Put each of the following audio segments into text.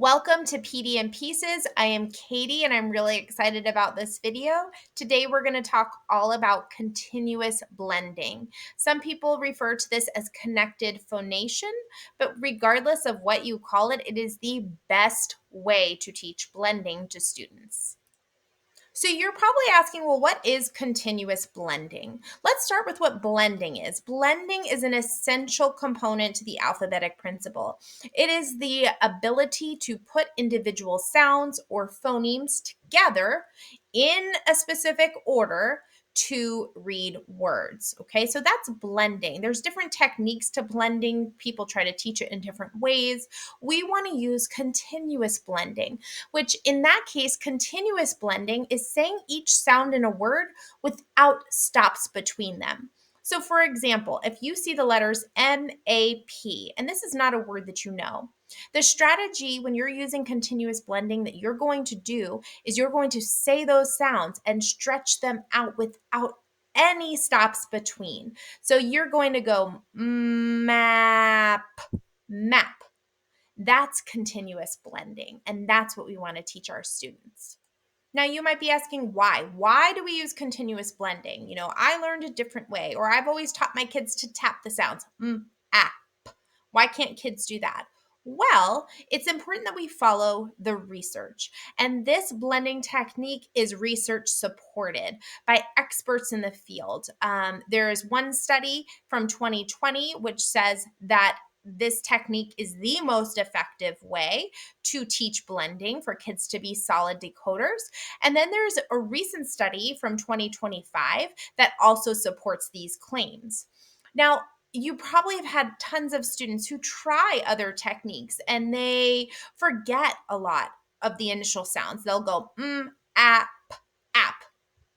Welcome to PD and Pieces. I am Katie and I'm really excited about this video. Today we're going to talk all about continuous blending. Some people refer to this as connected phonation, but regardless of what you call it, it is the best way to teach blending to students. So you're probably asking, well, what is continuous blending? Let's start with what blending is. Blending is an essential component to the alphabetic principle. It is the ability to put individual sounds or phonemes together in a specific order to read words. Okay, so that's blending. There's different techniques to blending. People try to teach it in different ways. We want to use continuous blending, which in that case, continuous blending is saying each sound in a word without stops between them. So, for example, if you see the letters MAP, and this is not a word that you know, the strategy when you're using continuous blending that you're going to do is you're going to say those sounds and stretch them out without any stops between. So you're going to go map, map. That's continuous blending, and that's what we want to teach our students. Now, you might be asking why. Why do we use continuous blending? You know, I learned a different way, or I've always taught my kids to tap the sounds. App. Why can't kids do that? Well, it's important that we follow the research. And this blending technique is research supported by experts in the field. There is one study from 2020 which says that this technique is the most effective way to teach blending for kids to be solid decoders. And then there's a recent study from 2025 that also supports these claims. Now, you probably have had tons of students who try other techniques and they forget a lot of the initial sounds. They'll go app, app.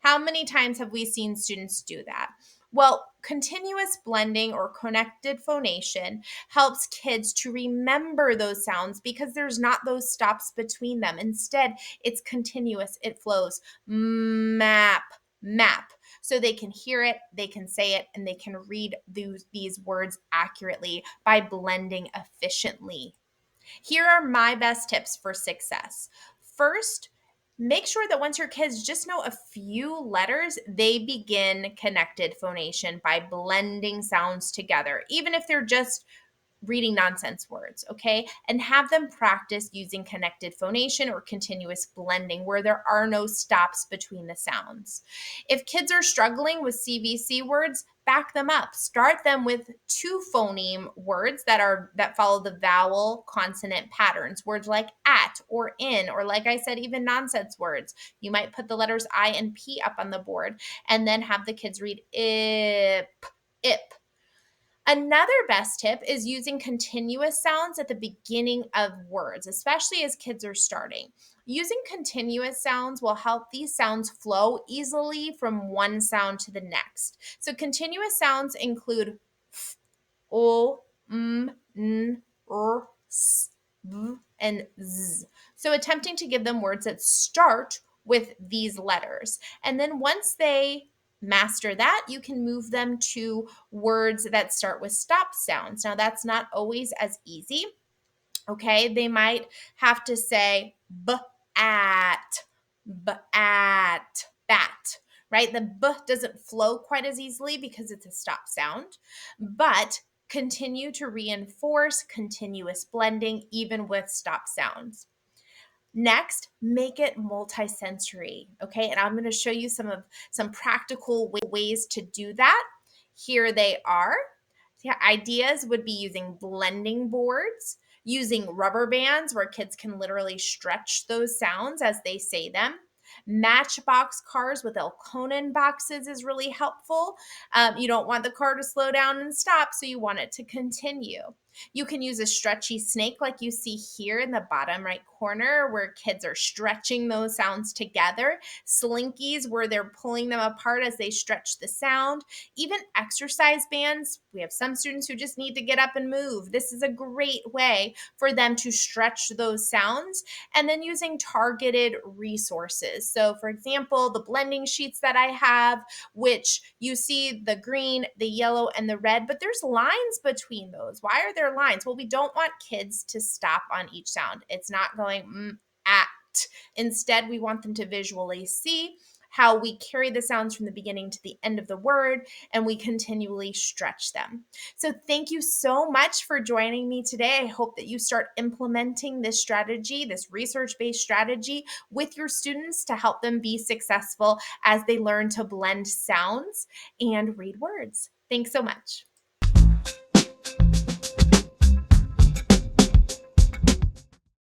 How many times have we seen students do that? Well, continuous blending or connected phonation helps kids to remember those sounds because there's not those stops between them. Instead, it's continuous, it flows. Map, map. So they can hear it, they can say it, and they can read these words accurately by blending efficiently. Here are my best tips for success. First, make sure that once your kids just know a few letters, they begin connected phonation by blending sounds together, even if they're just reading nonsense words, okay? And have them practice using connected phonation or continuous blending where there are no stops between the sounds. If kids are struggling with CVC words, back them up. Start them with two phoneme words that follow the vowel consonant patterns. Words like at or in, or like I said, even nonsense words. You might put the letters I and P up on the board and then have the kids read ip, ip. Another best tip is using continuous sounds at the beginning of words, especially as kids are starting. Using continuous sounds will help these sounds flow easily from one sound to the next. So continuous sounds include f, o, n, r, s, v, and z. So attempting to give them words that start with these letters. And then once they master that, you can move them to words that start with stop sounds. Now, that's not always as easy. Okay, they might have to say bat, bat, right? The b doesn't flow quite as easily because it's a stop sound, but continue to reinforce continuous blending even with stop sounds. Next, make it multisensory, okay? And I'm going to show you some practical ways to do that. Here they are. The ideas would be using blending boards, using rubber bands where kids can literally stretch those sounds as they say them. Matchbox cars with Elkonin boxes is really helpful. You don't want the car to slow down and stop, so you want it to continue. You can use a stretchy snake like you see here in the bottom right corner where kids are stretching those sounds together. Slinkies where they're pulling them apart as they stretch the sound. Even exercise bands. We have some students who just need to get up and move. This is a great way for them to stretch those sounds. And then using targeted resources. So for example, the blending sheets that I have, which you see the green, the yellow, and the red, but there's lines between those. Why are their lines. Well, we don't want kids to stop on each sound. It's not going at. Instead, we want them to visually see how we carry the sounds from the beginning to the end of the word, and we continually stretch them. So thank you so much for joining me today. I hope that you start implementing this strategy, this research-based strategy with your students to help them be successful as they learn to blend sounds and read words. Thanks so much.